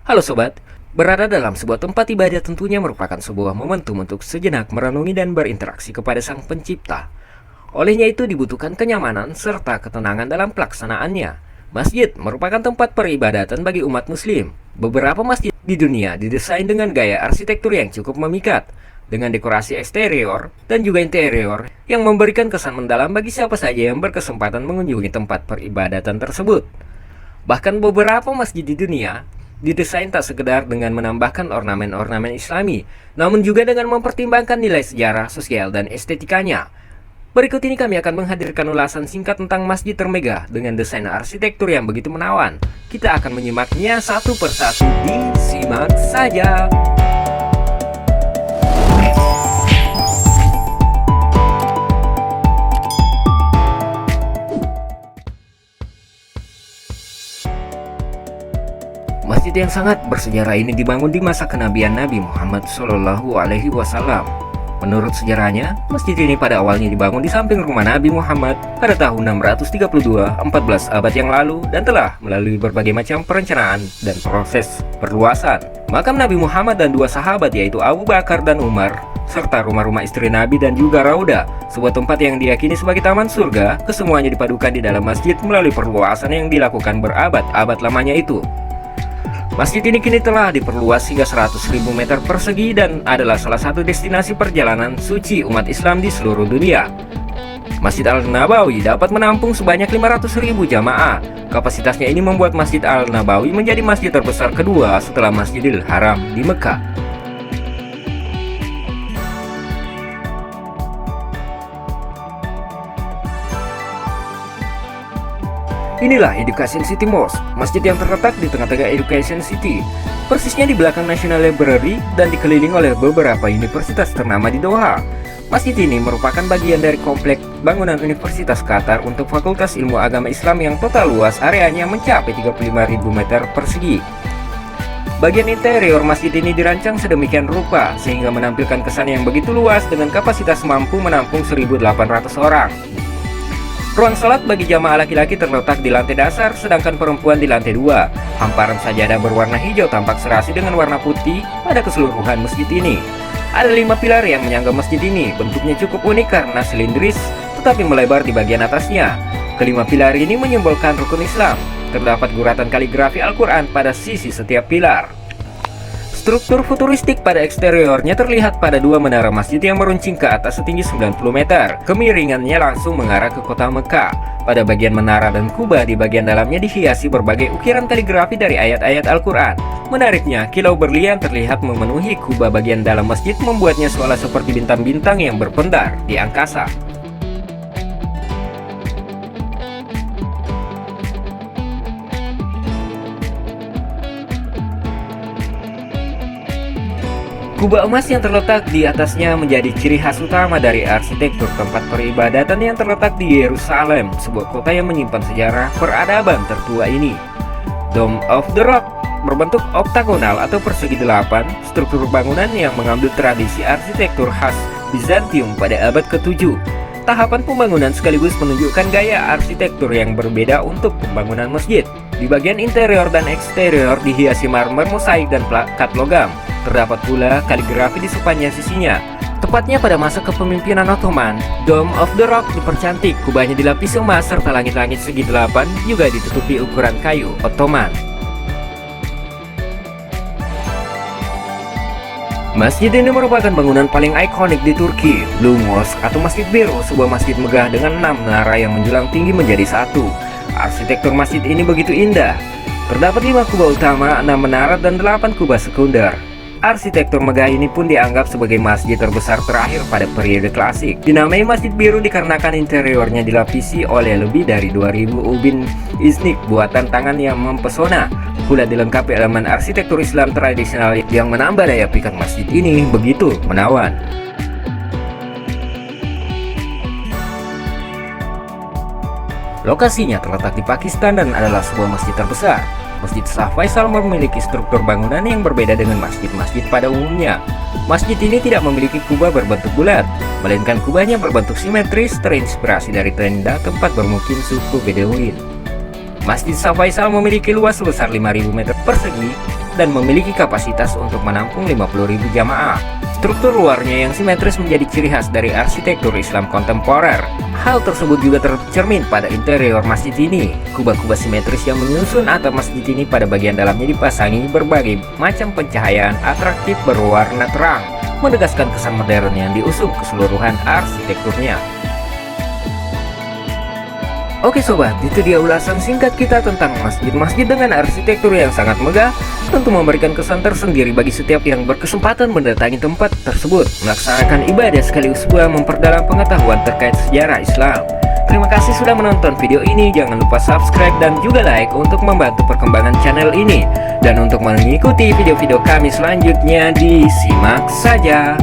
Halo sobat, berada dalam sebuah tempat ibadah tentunya merupakan sebuah momentum untuk sejenak merenungi dan berinteraksi kepada Sang Pencipta. Olehnya itu dibutuhkan kenyamanan serta ketenangan dalam pelaksanaannya. Masjid merupakan tempat peribadatan bagi umat muslim. Beberapa masjid di dunia didesain dengan gaya arsitektur yang cukup memikat, dengan dekorasi eksterior dan juga interior yang memberikan kesan mendalam bagi siapa saja yang berkesempatan mengunjungi tempat peribadatan tersebut. Bahkan beberapa masjid di dunia didesain tak sekedar dengan menambahkan ornamen-ornamen Islami, namun juga dengan mempertimbangkan nilai sejarah, sosial, dan estetikanya. Berikut ini kami akan menghadirkan ulasan singkat tentang masjid termegah dengan desain arsitektur yang begitu menawan. Kita akan menyimaknya satu persatu, disimak saja. Masjid yang sangat bersejarah ini dibangun di masa kenabian Nabi Muhammad SAW. Menurut sejarahnya, masjid ini pada awalnya dibangun di samping rumah Nabi Muhammad pada tahun 632, 14 abad yang lalu, dan telah melalui berbagai macam perencanaan dan proses perluasan. Makam Nabi Muhammad dan dua sahabat yaitu Abu Bakar dan Umar, serta rumah-rumah istri Nabi dan juga Rauda, sebuah tempat yang diyakini sebagai taman surga, kesemuanya dipadukan di dalam masjid melalui perluasan yang dilakukan berabad-abad lamanya itu. Masjid ini kini telah diperluas hingga 100.000 meter persegi dan adalah salah satu destinasi perjalanan suci umat Islam di seluruh dunia. Masjid Al-Nabawi dapat menampung sebanyak 500.000 jamaah. Kapasitasnya ini membuat Masjid Al-Nabawi menjadi masjid terbesar kedua setelah Masjidil Haram di Mekah. Inilah Education City Mosque, masjid yang terletak di tengah-tengah Education City, persisnya di belakang National Library dan dikelilingi oleh beberapa universitas ternama di Doha. Masjid ini merupakan bagian dari kompleks bangunan Universitas Qatar untuk Fakultas Ilmu Agama Islam yang total luas areanya mencapai 35.000 meter persegi. Bagian interior masjid ini dirancang sedemikian rupa sehingga menampilkan kesan yang begitu luas dengan kapasitas mampu menampung 1.800 orang. Ruang salat bagi jamaah laki-laki terletak di lantai dasar, sedangkan perempuan di lantai 2. Hamparan sajadah berwarna hijau tampak serasi dengan warna putih pada keseluruhan masjid ini. Ada 5 pilar yang menyangga masjid ini. Bentuknya cukup unik karena silindris, tetapi melebar di bagian atasnya. Kelima pilar ini menyimbolkan rukun Islam. Terdapat guratan kaligrafi Al-Quran pada sisi setiap pilar. Struktur futuristik pada eksteriornya terlihat pada dua menara masjid yang meruncing ke atas setinggi 90 meter. Kemiringannya langsung mengarah ke kota Mekah. Pada bagian menara dan kubah di bagian dalamnya dihiasi berbagai ukiran kaligrafi dari ayat-ayat Al-Quran. Menariknya, kilau berlian terlihat memenuhi kubah bagian dalam masjid, membuatnya seolah seperti bintang-bintang yang berpendar di angkasa. Kubah emas yang terletak di atasnya menjadi ciri khas utama dari arsitektur tempat peribadatan yang terletak di Yerusalem, sebuah kota yang menyimpan sejarah peradaban tertua ini. Dome of the Rock berbentuk oktagonal atau persegi delapan, struktur bangunan yang mengambil tradisi arsitektur khas Bizantium pada abad ke-7. Tahapan pembangunan sekaligus menunjukkan gaya arsitektur yang berbeda untuk pembangunan masjid. Di bagian interior dan eksterior dihiasi marmer, mosaik, dan plakat logam. Terdapat pula kaligrafi di sepanjang sisinya. Tepatnya pada masa kepemimpinan Ottoman, Dome of the Rock dipercantik, kubahnya dilapisi emas serta langit-langit segi delapan juga ditutupi ukuran kayu Ottoman. Masjid ini merupakan bangunan paling ikonik di Turki. Blue Mosque atau Masjid Biru, sebuah masjid megah dengan 6 menara yang menjulang tinggi menjadi satu. Arsitektur masjid ini begitu indah. Terdapat 5 kubah utama, 6 menara, dan 8 kubah sekunder. Arsitektur megah ini pun dianggap sebagai masjid terbesar terakhir pada periode klasik. Dinamai Masjid Biru dikarenakan interiornya dilapisi oleh lebih dari 2000 ubin isnik buatan tangan yang mempesona. Pula dilengkapi elemen arsitektur Islam tradisional yang menambah daya pikat masjid ini begitu menawan. Lokasinya terletak di Pakistan dan adalah sebuah masjid terbesar. Masjid Shah Faisal memiliki struktur bangunan yang berbeda dengan masjid-masjid pada umumnya. Masjid ini tidak memiliki kubah berbentuk bulat, melainkan kubahnya berbentuk simetris terinspirasi dari tenda tempat bermukim suku Bedouin. Masjid Shah Faisal memiliki luas sebesar 5.000 meter persegi dan memiliki kapasitas untuk menampung 50.000 jamaah. Struktur luarnya yang simetris menjadi ciri khas dari arsitektur Islam kontemporer. Hal tersebut juga tercermin pada interior masjid ini. Kubah-kubah simetris yang menyusun atap masjid ini pada bagian dalamnya dipasangi berbagai macam pencahayaan atraktif berwarna terang, menegaskan kesan modern yang diusung keseluruhan arsitekturnya. Oke sobat, itu dia ulasan singkat kita tentang masjid-masjid dengan arsitektur yang sangat megah, tentu memberikan kesan tersendiri bagi setiap yang berkesempatan mendatangi tempat tersebut, melaksanakan ibadah sekaligus pula memperdalam pengetahuan terkait sejarah Islam. Terima kasih sudah menonton video ini, jangan lupa subscribe dan juga like untuk membantu perkembangan channel ini. Dan untuk mengikuti video-video kami selanjutnya, disimak saja.